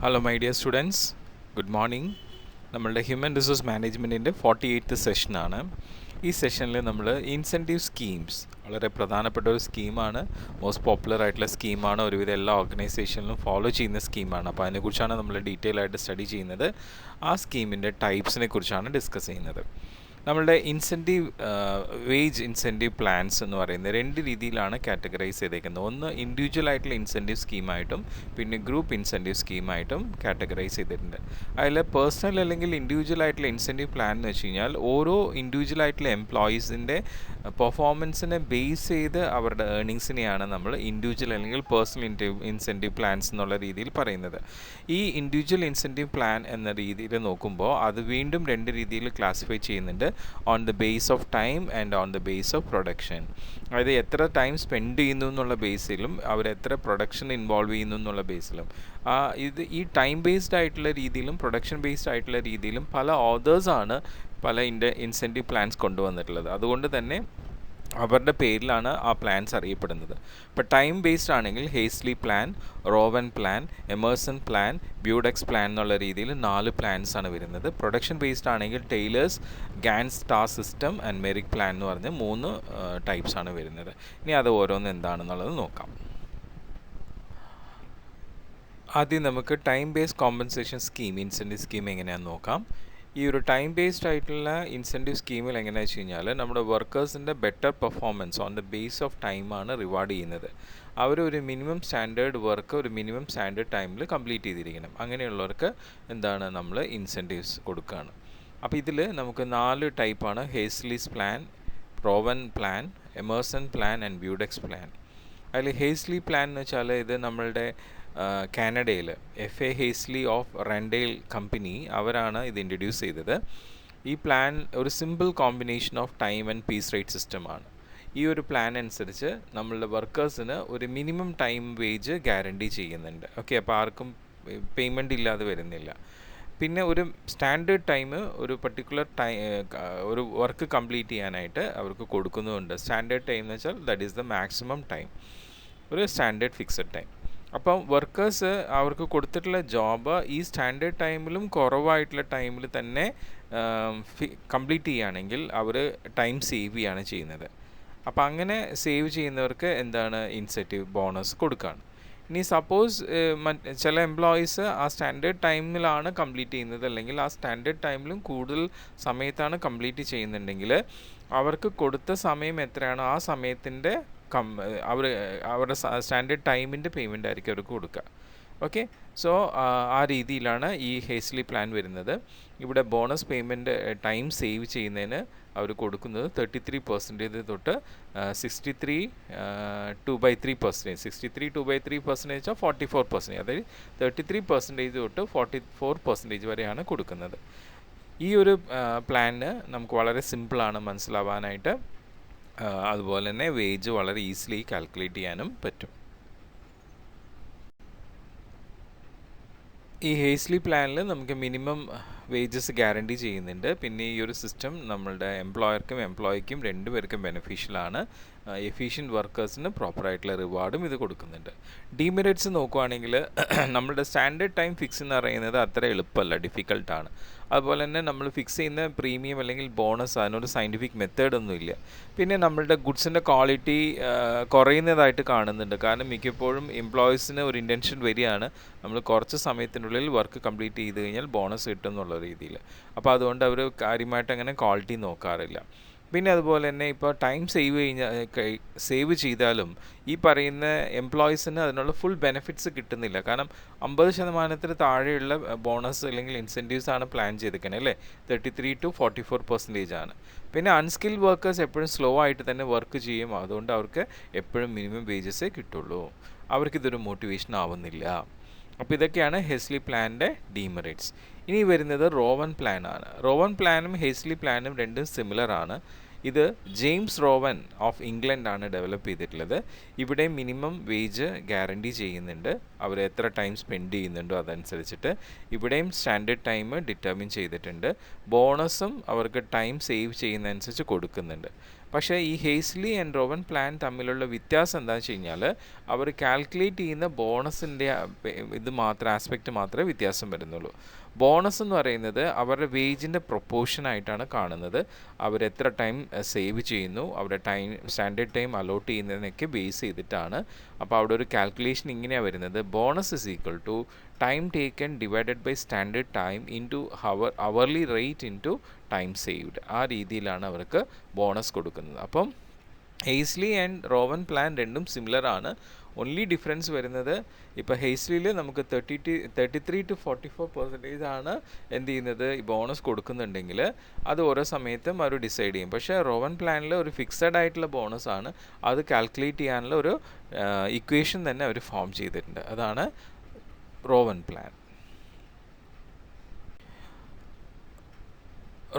Hello, my dear students. Good morning. നമ്മളുടെ human resource മാനേജ്മെൻറ്റിൻ്റെ 48th സെഷനാണ്. ഈ സെഷനിൽ നമ്മൾ ഇൻസെൻറ്റീവ് സ്കീംസ് വളരെ പ്രധാനപ്പെട്ട ഒരു സ്കീമാണ്, മോസ്റ്റ് പോപ്പുലർ ആയിട്ടുള്ള സ്കീമാണ്, ഒരുവിധം എല്ലാ ഓർഗനൈസേഷനിലും ഫോളോ ചെയ്യുന്ന സ്കീമാണ്. അപ്പോൾ അതിനെക്കുറിച്ചാണ് നമ്മൾ ഡീറ്റെയിൽ ആയിട്ട് സ്റ്റഡി ചെയ്യുന്നത്. ആ സ്കീമിൻ്റെ ടൈപ്സിനെ കുറിച്ചാണ് ഡിസ്കസ് ചെയ്യുന്നത്. നമ്മളുടെ വേജ് ഇൻസെൻറ്റീവ് പ്ലാൻസ് എന്ന് പറയുന്നത് രണ്ട് രീതിയിലാണ് കാറ്റഗറൈസ് ചെയ്തേക്കുന്നത്. ഒന്ന് ഇൻഡിവിജ്വൽ ആയിട്ടുള്ള ഇൻസെൻറ്റീവ് സ്കീമായിട്ടും പിന്നെ ഗ്രൂപ്പ് ഇൻസെൻറ്റീവ് സ്കീമായിട്ടും കാറ്റഗറൈസ് ചെയ്തിട്ടുണ്ട്. അതിൽ പേഴ്സണൽ അല്ലെങ്കിൽ ഇൻഡിവിജ്വൽ ആയിട്ടുള്ള ഇൻസെൻറ്റീവ് പ്ലാൻ എന്ന് വെച്ച് കഴിഞ്ഞാൽ ഓരോ ഇൻഡിവിജ്വൽ ആയിട്ടുള്ള എംപ്ലോയീസിൻ്റെ പെർഫോമൻസിനെ ബേസ് ചെയ്ത് അവരുടെ ഏർണിങ്സിനെയാണ് നമ്മൾ ഇൻഡിവിജ്വൽ അല്ലെങ്കിൽ പേഴ്സണൽ ഇൻസെൻറ്റീവ് പ്ലാൻസ് എന്നുള്ള രീതിയിൽ പറയുന്നത്. ഈ ഇൻഡിവിജ്വൽ ഇൻസെൻറ്റീവ് പ്ലാൻ എന്ന രീതിയിൽ നോക്കുമ്പോൾ അത് വീണ്ടും രണ്ട് രീതിയിൽ ക്ലാസിഫൈ ചെയ്യുന്നുണ്ട്. On the base of time and on the base of production. അതായത് എത്ര ടൈം സ്പെൻഡ് ചെയ്യുന്നു എന്നുള്ള ബേസിലും അവരെത്ര പ്രൊഡക്ഷൻ ഇൻവോൾവ് ചെയ്യുന്നു എന്നുള്ള ബേസിലും. ഈ ടൈം ബേസ്ഡ് ആയിട്ടുള്ള രീതിയിലും പ്രൊഡക്ഷൻ ബേസ്ഡ് ആയിട്ടുള്ള രീതിയിലും പല ഓതേഴ്സാണ് പല ഇൻസെൻറ്റീവ് പ്ലാൻസ് കൊണ്ടുവന്നിട്ടുള്ളത്. അതുകൊണ്ട് തന്നെ അവരുടെ പേരിലാണ് ആ പ്ലാൻസ് അറിയപ്പെടുന്നത്. ഇപ്പോൾ ടൈം ബേസ്ഡ് ആണെങ്കിൽ ഹേസ്ലി plan, Rowan plan, Emerson plan, Bedaux plan എന്നുള്ള രീതിയിൽ 4 പ്ലാൻസ് ആണ് വരുന്നത്. പ്രൊഡക്ഷൻ ബേസ്ഡ് ആണെങ്കിൽ Taylor's, Gantt star system and Merrick plan എന്ന് പറഞ്ഞ് 3 ടൈപ്സ് ആണ് വരുന്നത്. ഇനി അത് ഓരോന്ന് എന്താണെന്നുള്ളത് നോക്കാം. ആദ്യം നമുക്ക് time based compensation scheme, incentive scheme എങ്ങനെയാണെന്ന് നോക്കാം. ഈ ഒരു ടൈം ബേസ്ഡ് ആയിട്ടുള്ള ഇൻസെൻറ്റീവ് സ്കീമിൽ എങ്ങനെയാണെന്ന് വെച്ച് കഴിഞ്ഞാൽ നമ്മുടെ വർക്കേഴ്സിൻ്റെ better performance on the base of ടൈമാണ് റിവാർഡ് ചെയ്യുന്നത്. അവരൊരു മിനിമം സ്റ്റാൻഡേർഡ് വർക്ക് ഒരു മിനിമം സ്റ്റാൻഡേർഡ് ടൈമിൽ കംപ്ലീറ്റ് ചെയ്തിരിക്കണം. അങ്ങനെയുള്ളവർക്ക് നമ്മൾ ഇൻസെൻറ്റീവ്സ് കൊടുക്കുകയാണ്. അപ്പോൾ ഇതിൽ നമുക്ക് 4 ടൈപ്പാണ്: Halsey's plan, Rowan plan, Emerson plan and Bedaux plan. അതിൽ ഹേസ്ലി പ്ലാൻ എന്ന് വെച്ചാൽ ഇത് നമ്മളുടെ കാനഡയിൽ FA ഹേസ്ലി ഓഫ് റെൻഡെയിൽ കമ്പനി അവരാണ് ഇത് ഇൻട്രൊഡ്യൂസ് ചെയ്തത്. ഈ പ്ലാൻ ഒരു simple combination of time and piece rate സിസ്റ്റമാണ്. ഈ ഒരു പ്ലാൻ അനുസരിച്ച് നമ്മളുടെ വർക്കേഴ്സിന് ഒരു മിനിമം ടൈം വേജ് ഗ്യാരണ്ടി ചെയ്യുന്നുണ്ട്. ഓക്കെ, അപ്പോൾ ആർക്കും പേയ്മെൻറ്റ് ഇല്ലാതെ വരുന്നില്ല. പിന്നെ ഒരു സ്റ്റാൻഡേർഡ് ടൈം ഒരു പർട്ടിക്കുലർ ഒരു വർക്ക് കംപ്ലീറ്റ് ചെയ്യാനായിട്ട് അവർക്ക് കൊടുക്കുന്നുമുണ്ട്. സ്റ്റാൻഡേർഡ് ടൈം എന്ന് വെച്ചാൽ that is the maximum time, ഒരു സ്റ്റാൻഡേർഡ് ഫിക്സഡ് ടൈം. അപ്പം വർക്കേഴ്സ് അവർക്ക് കൊടുത്തിട്ടുള്ള ജോബ് ഈ സ്റ്റാൻഡേർഡ് ടൈമിലും കുറവായിട്ടുള്ള ടൈമിൽ തന്നെ കംപ്ലീറ്റ് ചെയ്യുകയാണെങ്കിൽ അവർ ടൈം സേവ് ചെയ്യുകയാണ് ചെയ്യുന്നത്. അപ്പോൾ അങ്ങനെ സേവ് ചെയ്യുന്നവർക്ക് ഇൻസെൻറ്റീവ് ബോണസ് കൊടുക്കുകയാണ്. ഇനി സപ്പോസ് ചില എംപ്ലോയീസ് ആ സ്റ്റാൻഡേർഡ് ടൈമിലാണ് കംപ്ലീറ്റ് ചെയ്യുന്നത്, അല്ലെങ്കിൽ ആ സ്റ്റാൻഡേർഡ് ടൈമിലും കൂടുതൽ സമയത്താണ് കംപ്ലീറ്റ് ചെയ്യുന്നുണ്ടെങ്കിൽ അവർക്ക് കൊടുത്ത സമയം എത്രയാണോ ആ സമയത്തിൻ്റെ അവരുടെ സ്റ്റാൻഡേർഡ് ടൈമിൻ്റെ പേയ്മെൻ്റ് ആയിരിക്കും അവർക്ക് കൊടുക്കുക. ഓക്കെ, സോ ആ രീതിയിലാണ് ഈ ഹേസ്ലി പ്ലാൻ വരുന്നത്. ഇവിടെ ബോണസ് പേയ്മെൻറ്റ് ടൈം സേവ് ചെയ്യുന്നതിന് അവർ കൊടുക്കുന്നത് 33% തൊട്ട് 63 2/3%. 63 2/3% 44%. അതായത് 33% തൊട്ട് 44% വരെയാണ് കൊടുക്കുന്നത്. ഈ ഒരു പ്ലാന് നമുക്ക് വളരെ സിമ്പിളാണ് മനസ്സിലാവാനായിട്ട്. അതുപോലെ തന്നെ വേജ് വളരെ ഈസിലി കാൽക്കുലേറ്റ് ചെയ്യാനും പറ്റും. ഈ ഹേസ്ലി പ്ലാനിൽ നമുക്ക് മിനിമം വേജസ് ഗ്യാരണ്ടി ചെയ്യുന്നുണ്ട്. പിന്നെ ഈ ഒരു സിസ്റ്റം നമ്മളുടെ എംപ്ലോയർക്കും എംപ്ലോയിക്കും രണ്ടുപേർക്കും ബെനിഫിഷ്യലാണ്. എഫിഷ്യൻറ്റ് വർക്കേഴ്സിന് പ്രോപ്പറായിട്ടുള്ള റിവാർഡും ഇത് കൊടുക്കുന്നുണ്ട്. ഡിമെറിറ്റ്സ് നോക്കുവാണെങ്കിൽ നമ്മളുടെ സ്റ്റാൻഡേർഡ് ടൈം ഫിക്സ് എന്ന് പറയുന്നത് അത്ര എളുപ്പമല്ല, ഡിഫിക്കൽട്ടാണ്. അതുപോലെ തന്നെ നമ്മൾ ഫിക്സ് ചെയ്യുന്ന പ്രീമിയം അല്ലെങ്കിൽ ബോണസ് അതിനൊരു സയൻറ്റിഫിക് മെത്തേഡൊന്നുമില്ല. പിന്നെ നമ്മളുടെ ഗുഡ്സിൻ്റെ ക്വാളിറ്റി കുറയുന്നതായിട്ട് കാണുന്നുണ്ട്. കാരണം മിക്കപ്പോഴും എംപ്ലോയീസിന് ഒരു ഇൻറ്റൻഷൻ വരികയാണ് നമ്മൾ കുറച്ച് സമയത്തിനുള്ളിൽ വർക്ക് കംപ്ലീറ്റ് ചെയ്ത് കഴിഞ്ഞാൽ ബോണസ് കിട്ടും എന്നുള്ള രീതിയിൽ. അപ്പോൾ അതുകൊണ്ട് അവർ കാര്യമായിട്ട് അങ്ങനെ ക്വാളിറ്റി നോക്കാറില്ല. പിന്നെ അതുപോലെ തന്നെ ഇപ്പോൾ ടൈം സേവ് ചെയ്താലും ഈ പറയുന്ന എംപ്ലോയീസിന് അതിനുള്ള ഫുൾ ബെനിഫിറ്റ്സ് കിട്ടുന്നില്ല. കാരണം 50% താഴെയുള്ള ബോണസ് അല്ലെങ്കിൽ ഇൻസെൻറ്റീവ്സ് ആണ് പ്ലാൻ ചെയ്തിരിക്കുന്നത്, അല്ലേ? 33 to 44% ആണ്. പിന്നെ അൺസ്കിൽഡ് വർക്കേഴ്സ് എപ്പോഴും സ്ലോ ആയിട്ട് തന്നെ വർക്ക് ചെയ്യും. അതുകൊണ്ട് അവർക്ക് എപ്പോഴും മിനിമം വേജസേ കിട്ടുള്ളൂ. അവർക്കിതൊരു മോട്ടിവേഷൻ ആവുന്നില്ല. അപ്പോൾ ഇതൊക്കെയാണ് ഹേസ്ലി പ്ലാനിൻ്റെ ഡീമെറിറ്റ്സ്. ഇനി വരുന്നത് റോവൻ പ്ലാനാണ്. റോവൻ പ്ലാനും ഹേസ്ലി പ്ലാനും രണ്ടും സിമിലർ ആണ്. ഇത് ജെയിംസ് റോവൻ ഓഫ് ഇംഗ്ലണ്ടാണ് ഡെവലപ്പ് ചെയ്തിട്ടുള്ളത്. ഇവിടെ മിനിമം വേജ് ഗ്യാരണ്ടി ചെയ്യുന്നുണ്ട്. അവർ എത്ര ടൈം സ്പെൻഡ് ചെയ്യുന്നുണ്ടോ അതനുസരിച്ചിട്ട്. ഇവിടെയും സ്റ്റാൻഡേർഡ് ടൈം ഡിറ്റർമിൻ ചെയ്തിട്ടുണ്ട്. ബോണസും അവർക്ക് ടൈം സേവ് ചെയ്യുന്നതനുസരിച്ച് കൊടുക്കുന്നുണ്ട്. പക്ഷേ ഈ ഹേസ്ലി ആൻഡ് റോവൻ പ്ലാൻ തമ്മിലുള്ള വ്യത്യാസം എന്താണെന്ന് വെച്ച് കഴിഞ്ഞാൽ അവർ കാൽക്കുലേറ്റ് ചെയ്യുന്ന ബോണസിൻ്റെ ഇത് മാത്രം ആസ്പെക്റ്റ് മാത്രമേ വ്യത്യാസം വരുന്നുള്ളൂ. ബോണസ് എന്ന് പറയുന്നത് അവരുടെ വേജിൻ്റെ പ്രൊപ്പോർഷനായിട്ടാണ് കാണുന്നത്. അവരെത്ര ടൈം സേവ് ചെയ്യുന്നു, അവരുടെ സ്റ്റാൻഡേർഡ് ടൈം അലോട്ട് ചെയ്യുന്നതിനൊക്കെ ബേസ് ചെയ്തിട്ടാണ്. അപ്പോൾ അവിടെ ഒരു കാൽക്കുലേഷൻ ഇങ്ങനെയാണ് വരുന്നത്: bonus is equal to time taken divided by standard time into hourly rate into time saved. ആ രീതിയിലാണ് അവർക്ക് ബോണസ് കൊടുക്കുന്നത്. അപ്പം ഹേസ്ലി ആൻഡ് റോവൻ പ്ലാൻ രണ്ടും സിമിലർ ആണ്. ഓൺലി ഡിഫറൻസ് വരുന്നത് ഇപ്പോൾ ഹേസ്ലിയിൽ നമുക്ക് 33 to 44% ആണ് എന്ത് ചെയ്യുന്നത്, ഈ ബോണസ് കൊടുക്കുന്നുണ്ടെങ്കിൽ അത് ഓരോ സമയത്തും അവർ ഡിസൈഡ് ചെയ്യും. പക്ഷേ റോവൻ പ്ലാനിൽ ഒരു ഫിക്സഡ് ആയിട്ടുള്ള ബോണസ് ആണ്. അത് കാൽക്കുലേറ്റ് ചെയ്യാനുള്ള ഒരു ഇക്വേഷൻ തന്നെ അവർ ഫോം ചെയ്തിട്ടുണ്ട്. അതാണ് റോവൻ പ്ലാൻ.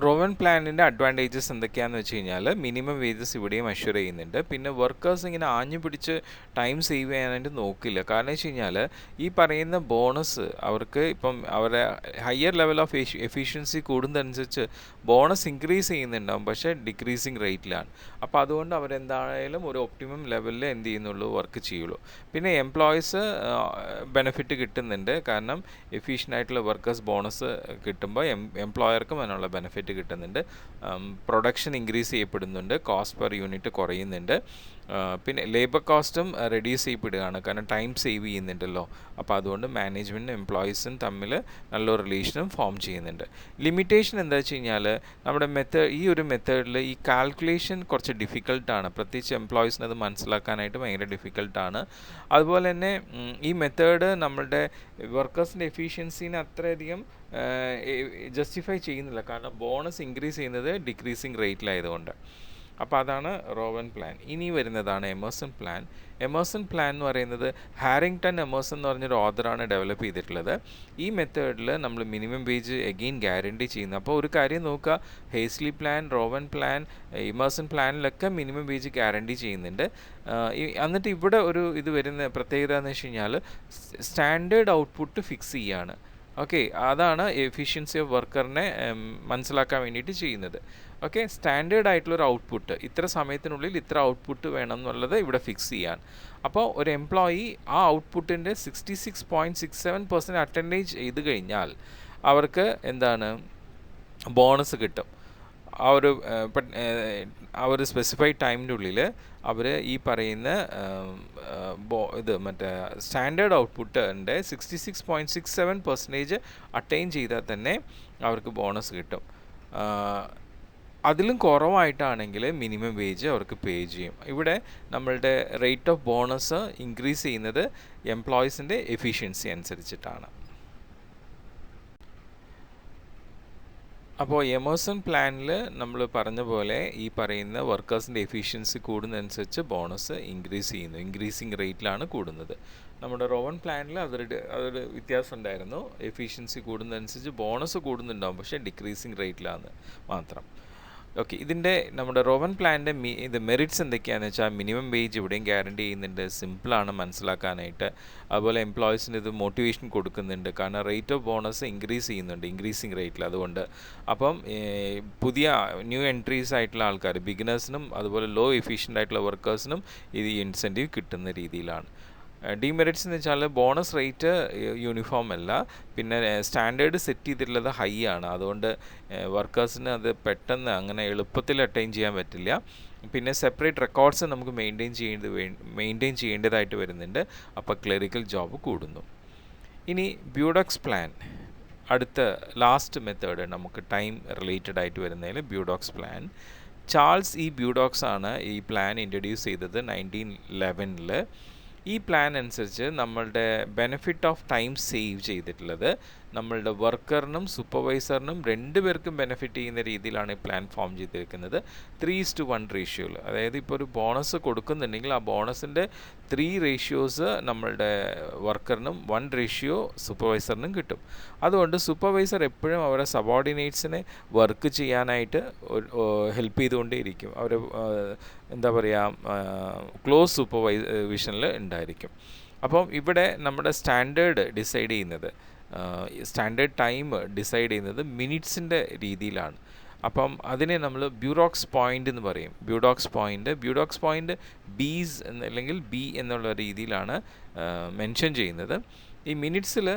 റോവൻ പ്ലാനിൻ്റെ അഡ്വാൻറ്റേജസ് എന്തൊക്കെയാണെന്ന് വെച്ച് കഴിഞ്ഞാൽ മിനിമം വേജസ് ഇവിടെയും അഷ്വർ ചെയ്യുന്നുണ്ട്. പിന്നെ വർക്കേഴ്സ് ഇങ്ങനെ ആഞ്ഞു പിടിച്ച് ടൈം സേവ് ചെയ്യാനായിട്ട് നോക്കില്ല. കാരണം വെച്ച് കഴിഞ്ഞാൽ ഈ പറയുന്ന ബോണസ് അവർക്ക് ഇപ്പം അവരുടെ ഹയർ ലെവൽ ഓഫ് എഫിഷ്യൻസി കൂടുന്നതനുസരിച്ച് ബോണസ് ഇൻക്രീസ് ചെയ്യുന്നുണ്ടാവും, പക്ഷേ ഡിക്രീസിങ് റേറ്റിലാണ്. അപ്പോൾ അതുകൊണ്ട് അവരെന്തായാലും ഒരു ഒപ്റ്റിമം ലെവലിൽ എന്ത് ചെയ്യുന്നുള്ളൂ, വർക്ക് ചെയ്യുള്ളൂ. പിന്നെ എംപ്ലോയീസ് ബെനിഫിറ്റ് കിട്ടുന്നുണ്ട്. കാരണം എഫിഷ്യൻ്റ് ആയിട്ടുള്ള വർക്കേഴ്സ് ബോണസ് കിട്ടുമ്പോൾ എംപ്ലോയർക്കും അതിനുള്ള ബെനിഫിറ്റ് കിട്ടുന്നുണ്ട്. പ്രൊഡക്ഷൻ ഇൻക്രീസ് ചെയ്യപ്പെടുന്നുണ്ട്, കോസ്റ്റ് പെർ യൂണിറ്റ് കുറയുന്നുണ്ട്. പിന്നെ ലേബർ കോസ്റ്റും റെഡ്യൂസ് ചെയ്യപ്പെടുകയാണ്, കാരണം ടൈം സേവ് ചെയ്യുന്നുണ്ടല്ലോ. അപ്പോൾ അതുകൊണ്ട് മാനേജ്മെൻറ്റും എംപ്ലോയീസും തമ്മിൽ നല്ലൊരു റിലേഷനും ഫോം ചെയ്യുന്നുണ്ട്. ലിമിറ്റേഷൻ എന്താ വെച്ച് കഴിഞ്ഞാൽ നമ്മുടെ ഈ ഒരു മെത്തേഡിൽ ഈ കാൽക്കുലേഷൻ കുറച്ച് ഡിഫിക്കൽട്ടാണ്. പ്രത്യേകിച്ച് എംപ്ലോയീസിന് അത് മനസ്സിലാക്കാനായിട്ട് ഭയങ്കര ഡിഫിക്കൽട്ടാണ്. അതുപോലെ തന്നെ ഈ മെത്തേഡ് നമ്മളുടെ വർക്കേഴ്സിൻ്റെ എഫിഷ്യൻസീനെ അത്രയധികം ജസ്റ്റിഫൈ ചെയ്യുന്നില്ല. കാരണം ബോണസ് ഇൻക്രീസ് ചെയ്യുന്നത് ഡിക്രീസിങ് റേറ്റിലായതുകൊണ്ട്. അപ്പോൾ അതാണ് റോവൻ പ്ലാൻ. ഇനി വരുന്നതാണ് എമേഴ്സൺ പ്ലാൻ. എമേഴ്സൺ പ്ലാൻ എന്ന് പറയുന്നത് ഹാരിങ്ടൺ എമേഴ്സൺ എന്ന് പറഞ്ഞൊരു ഓഥറാണ് ഡെവലപ്പ് ചെയ്തിട്ടുള്ളത്. ഈ മെത്തേഡിൽ നമ്മൾ മിനിമം വേജ് എഗെയിൻ ഗ്യാരണ്ടി ചെയ്യുന്നു. അപ്പോൾ ഒരു കാര്യം നോക്കുക, ഹേസ്ലി പ്ലാൻ, റോവൻ പ്ലാൻ, എമേഴ്സൺ പ്ലാനിലൊക്കെ മിനിമം വേജ് ഗ്യാരണ്ടി ചെയ്യുന്നുണ്ട്. എന്നിട്ട് ഇവിടെ ഒരു ഇത് വരുന്ന പ്രത്യേകത എന്ന് വെച്ച് കഴിഞ്ഞാൽ സ്റ്റാൻഡേർഡ് ഔട്ട്പുട്ട് ഫിക്സ് ചെയ്യുകയാണ്. ഓക്കെ, അതാണ് എഫിഷ്യൻസി ഓഫ് വർക്കറിനെ മനസ്സിലാക്കാൻ വേണ്ടിയിട്ട് ചെയ്യുന്നത്. ഓക്കെ, സ്റ്റാൻഡേർഡ് ആയിട്ടുള്ളൊരു ഔട്ട്പുട്ട്, ഇത്ര സമയത്തിനുള്ളിൽ ഇത്ര ഔട്ട്പുട്ട് വേണം എന്നുള്ളത് ഇവിടെ ഫിക്സ് ചെയ്യാൻ. അപ്പോൾ ഒരു എംപ്ലോയി ആ ഔട്ട്പുട്ടിൻ്റെ 66.67% അറ്റൻഡേജ് ചെയ്ത് കഴിഞ്ഞാൽ അവർക്ക് എന്താണ്, ബോണസ് കിട്ടും. ആ ഒരു സ്പെസിഫൈഡ് ടൈമിൻ്റെ ഉള്ളിൽ അവർ ഈ പറയുന്ന മറ്റേ സ്റ്റാൻഡേർഡ് ഔട്ട്പുട്ടിൻ്റെ 66.67% അറ്റൈൻ ചെയ്താൽ തന്നെ അവർക്ക് ബോണസ് കിട്ടും. അതിലും കുറവായിട്ടാണെങ്കിൽ മിനിമം വേജ് അവർക്ക് പേ ചെയ്യും. ഇവിടെ നമ്മളുടെ റേറ്റ് ഓഫ് ബോണസ് ഇൻക്രീസ് ചെയ്യുന്നത് എംപ്ലോയീസിൻ്റെ എഫിഷ്യൻസി അനുസരിച്ചിട്ടാണ്. അപ്പോൾ എമേഴ്സൺ പ്ലാനിൽ നമ്മൾ പറഞ്ഞ പോലെ ഈ പറയുന്ന വർക്കേഴ്സിൻ്റെ എഫിഷ്യൻസി കൂടുന്നതനുസരിച്ച് ബോണസ് ഇൻക്രീസ് ചെയ്യുന്നു, ഇൻക്രീസിങ് റേറ്റിലാണ് കൂടുന്നത്. നമ്മുടെ റോവൻ പ്ലാനിൽ അതൊരു വ്യത്യാസം ഉണ്ടായിരുന്നു. എഫിഷ്യൻസി കൂടുന്നതനുസരിച്ച് ബോണസ് കൂടുന്നുണ്ടാവും, പക്ഷേ ഡിക്രീസിങ് റേറ്റിലാണ് മാത്രം. ഓക്കെ, ഇതിൻ്റെ നമ്മുടെ റോവൻ പ്ലാനിൻ്റെ ഇത് മെറിറ്റ്സ് എന്തൊക്കെയാണെന്ന് വെച്ചാൽ മിനിമം വേജ് ഇവിടെയും ഗ്യാരണ്ടി ചെയ്യുന്നുണ്ട്, സിമ്പിളാണ് മനസ്സിലാക്കാനായിട്ട്. അതുപോലെ എംപ്ലോയീസിന് ഇത് മോട്ടിവേഷൻ കൊടുക്കുന്നുണ്ട്, കാരണം റേറ്റ് ഓഫ് ബോണസ് ഇൻക്രീസ് ചെയ്യുന്നുണ്ട് ഇൻക്രീസിങ് റേറ്റിൽ. അതുകൊണ്ട് അപ്പം പുതിയ ന്യൂ എൻട്രീസ് ആയിട്ടുള്ള ആൾക്കാർ, ബിഗിനേഴ്സിനും അതുപോലെ ലോ എഫിഷ്യൻ്റ് ആയിട്ടുള്ള വർക്കേഴ്സിനും ഇത് ഇൻസെൻറ്റീവ് കിട്ടുന്ന രീതിയിലാണ്. ഡിമെറിറ്റ്സ് എന്ന് വെച്ചാൽ ബോണസ് റേറ്റ് യൂണിഫോം അല്ല, പിന്നെ സ്റ്റാൻഡേർഡ് സെറ്റ് ചെയ്തിട്ടുള്ളത് ഹൈ ആണ്. അതുകൊണ്ട് വർക്കേഴ്സിന് അത് പെട്ടെന്ന് അങ്ങനെ എളുപ്പത്തിൽ അറ്റൈൻ ചെയ്യാൻ പറ്റില്ല. പിന്നെ സെപ്പറേറ്റ് റെക്കോർഡ്സ് നമുക്ക് മെയിൻറ്റെയിൻ ചെയ്യേണ്ടതായിട്ട് വരുന്നുണ്ട്. അപ്പോൾ ക്ലറിക്കൽ ജോബ് കൂടുന്നു. ഇനി ബ്യൂഡോക്സ് പ്ലാൻ, അടുത്ത ലാസ്റ്റ് മെത്തേഡ് നമുക്ക് ടൈം റിലേറ്റഡ് ആയിട്ട് വരുന്നതിൽ ബ്യൂഡോക്സ് പ്ലാൻ. ചാൾസ് ബ്യൂഡോക്സ് ആണ് ഈ പ്ലാൻ ഇൻട്രൊഡ്യൂസ് ചെയ്തത് 1911. ഈ പ്ലാൻ അനുസരിച്ച് നമ്മളുടെ ബെനിഫിറ്റ് ഓഫ് ടൈം സേവ് ചെയ്തിട്ടുള്ളത് നമ്മളുടെ വർക്കറിനും സൂപ്പർവൈസറിനും രണ്ടുപേർക്കും ബെനിഫിറ്റ് ചെയ്യുന്ന രീതിയിലാണ് ഈ പ്ലാൻ ഫോം ചെയ്തിരിക്കുന്നത്. 3:1 റേഷ്യോയിൽ. അതായത് ഇപ്പോൾ ഒരു ബോണസ് കൊടുക്കുന്നുണ്ടെങ്കിൽ ആ ബോണസിൻ്റെ 3 റേഷ്യോസ് നമ്മളുടെ വർക്കറിനും 1 റേഷ്യോ സൂപ്പർവൈസറിനും കിട്ടും. അതുകൊണ്ട് സൂപ്പർവൈസർ എപ്പോഴും അവരെ സബോർഡിനേറ്റ്സിനെ വർക്ക് ചെയ്യാനായിട്ട് ഹെൽപ്പ് ചെയ്തുകൊണ്ടേയിരിക്കും. അവർ എന്താ പറയുക, ക്ലോസ് സൂപ്പർവിഷനിൽ ഉണ്ടായിരിക്കും. അപ്പം ഇവിടെ നമ്മുടെ സ്റ്റാൻഡേർഡ് ഡിസൈഡ് ചെയ്യുന്നത്, സ്റ്റാൻഡേർഡ് ടൈം ഡിസൈഡ് ചെയ്യുന്നത് മിനിറ്റ്സിൻ്റെ രീതിയിലാണ്. അപ്പം അതിനെ നമ്മൾ ബ്യൂറോക്സ് പോയിൻ്റ് എന്ന് പറയും. ബ്യൂറോക്സ് പോയിൻ്റ് ബീസ് അല്ലെങ്കിൽ ബി എന്നുള്ള രീതിയിലാണ് മെൻഷൻ ചെയ്യുന്നത്. ഈ മിനിറ്റ്സിൽ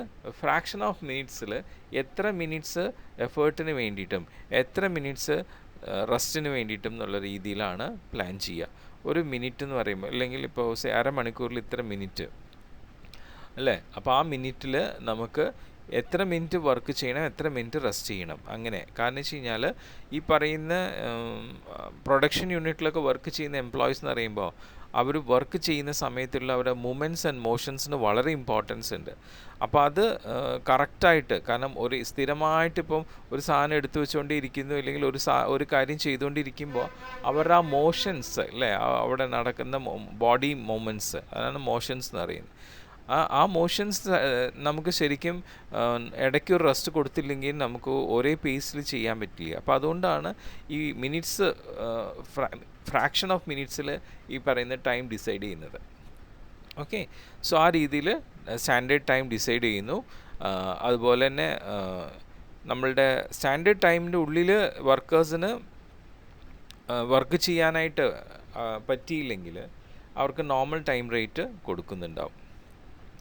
ഫ്രാക്ഷൻ ഓഫ് മിനിറ്റ്സിൽ എത്ര മിനിറ്റ്സ് എഫേർട്ടിന് വേണ്ടിയിട്ടും എത്ര മിനിറ്റ്സ് റെസ്റ്റിന് വേണ്ടിയിട്ടും എന്നുള്ള രീതിയിലാണ് പ്ലാൻ ചെയ്യുക. ഒരു മിനിറ്റ് എന്ന് പറയുമ്പോൾ അല്ലെങ്കിൽ ഇപ്പോൾ അരമണിക്കൂറിൽ ഇത്ര മിനിറ്റ് അല്ലേ, അപ്പോൾ ആ മിനിറ്റിൽ നമുക്ക് എത്ര മിനിറ്റ് വർക്ക് ചെയ്യണം, എത്ര മിനിറ്റ് റെസ്റ്റ് ചെയ്യണം, അങ്ങനെ. കാരണം വെച്ച് കഴിഞ്ഞാൽ ഈ പറയുന്ന പ്രൊഡക്ഷൻ യൂണിറ്റിലൊക്കെ വർക്ക് ചെയ്യുന്ന എംപ്ലോയീസ് എന്ന് പറയുമ്പോൾ അവർ വർക്ക് ചെയ്യുന്ന സമയത്തുള്ള അവരുടെ മൂമെൻറ്റ്സ് ആൻഡ് മോഷൻസിന് വളരെ ഇമ്പോർട്ടൻസ് ഉണ്ട്. അപ്പോൾ അത് കറക്റ്റായിട്ട്, കാരണം ഒരു സ്ഥിരമായിട്ട് ഇപ്പം ഒരു സാധനം എടുത്തു വെച്ചുകൊണ്ടിരിക്കുന്നു അല്ലെങ്കിൽ ഒരു കാര്യം ചെയ്തുകൊണ്ടിരിക്കുമ്പോൾ അവരുടെ ആ മോഷൻസ് അല്ലേ, അവിടെ നടക്കുന്ന ബോഡി മൂമെൻറ്റ്സ്, അതാണ് മോഷൻസ് എന്ന് പറയുന്നത്. ആ മോഷൻസ് നമുക്ക് ശരിക്കും ഇടയ്ക്ക് ഒരു റെസ്റ്റ് കൊടുത്തില്ലെങ്കിൽ നമുക്ക് ഒരേ പേസിൽ ചെയ്യാൻ പറ്റില്ല. അപ്പോൾ അതുകൊണ്ടാണ് ഈ മിനിറ്റ്സ് ഫ്രാക്ഷൻ ഓഫ് മിനിറ്റ്സിൽ ഈ പറയുന്ന ടൈം ഡിസൈഡ് ചെയ്യുന്നത്. ഓക്കെ, സോ ആ രീതിയിൽ സ്റ്റാൻഡേർഡ് ടൈം ഡിസൈഡ് ചെയ്യുന്നു. അതുപോലെ തന്നെ നമ്മളുടെ സ്റ്റാൻഡേർഡ് ടൈമിൻ്റെ ഉള്ളിൽ വർക്കേഴ്സിന് വർക്ക് ചെയ്യാനായിട്ട് പറ്റിയില്ലെങ്കിൽ അവർക്ക് നോർമൽ ടൈം റേറ്റ് കൊടുക്കുന്നുണ്ടാവും.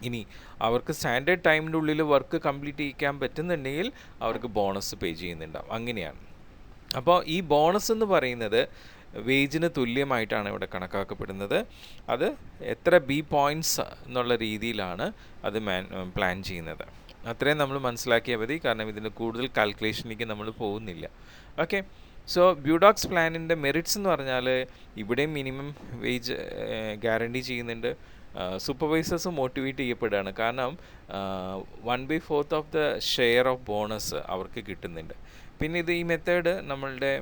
ഇനി അവർക്ക് സ്റ്റാൻഡേർഡ് ടൈമിൻ്റെ ഉള്ളിൽ വർക്ക് കംപ്ലീറ്റ് ചെയ്യിക്കാൻ പറ്റുന്നുണ്ടെങ്കിൽ അവർക്ക് ബോണസ് പേ ചെയ്യുന്നുണ്ടാവും. അങ്ങനെയാണ്. അപ്പോൾ ഈ ബോണസ് എന്ന് പറയുന്നത് വേജിന് തുല്യമായിട്ടാണ് ഇവിടെ കണക്കാക്കപ്പെടുന്നത്. അത് എത്ര ബി പോയിൻറ്റ്സ് എന്നുള്ള രീതിയിലാണ് അത് പ്ലാൻ ചെയ്യുന്നത്. അത്രയും നമ്മൾ മനസ്സിലാക്കിയാൽ മതി, കാരണം ഇതിന് കൂടുതൽ കാൽക്കുലേഷനിലേക്ക് നമ്മൾ പോകുന്നില്ല. ഓക്കെ, സോ ബ്യൂഡോക്സ് പ്ലാനിൻ്റെ മെറിറ്റ്സ് എന്ന് പറഞ്ഞാൽ ഇവിടെയും മിനിമം വേജ് ഗ്യാരണ്ടി ചെയ്യുന്നുണ്ട്. സൂപ്പർവൈസേഴ്സ് മോട്ടിവേറ്റ് ചെയ്യപ്പെടുകയാണ്, കാരണം 1/4 of the share of bonus അവർക്ക് കിട്ടുന്നുണ്ട്. പിന്നെ ഈ മെത്തേഡ് നമ്മളുടെ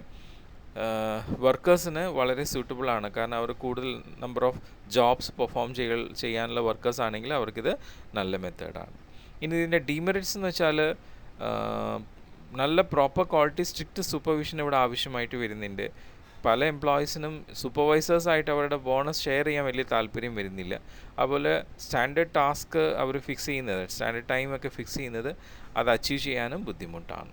വർക്കേഴ്സിന് വളരെ സ്യൂട്ടബിൾ ആണ്, കാരണം അവർ കൂടുതൽ നമ്പർ ഓഫ് ജോബ്സ് പെർഫോം ചെയ്യാനുള്ള വർക്കേഴ്സ് ആണെങ്കിൽ അവർക്കിത് നല്ല മെത്തേഡാണ്. ഇനി ഇതിൻ്റെ ഡീമെറിറ്റ്സ് എന്ന് വെച്ചാൽ നല്ല പ്രോപ്പർ ക്വാളിറ്റി സ്ട്രിക്റ്റ് സൂപ്പർവിഷൻ ഇവിടെ ആവശ്യമായിട്ട് വരുന്നുണ്ട്. പല എംപ്ലോയീസിനും സൂപ്പർവൈസേഴ്സായിട്ട് അവരുടെ ബോണസ് ഷെയർ ചെയ്യാൻ വലിയ താല്പര്യം വരുന്നില്ല. അതുപോലെ സ്റ്റാൻഡേർഡ് ടാസ്ക് അവർ ഫിക്സ് ചെയ്യുന്നത്, സ്റ്റാൻഡേർഡ് ടൈമൊക്കെ ഫിക്സ് ചെയ്യുന്നത് അത് അച്ചീവ് ചെയ്യാനും ബുദ്ധിമുട്ടാണ്.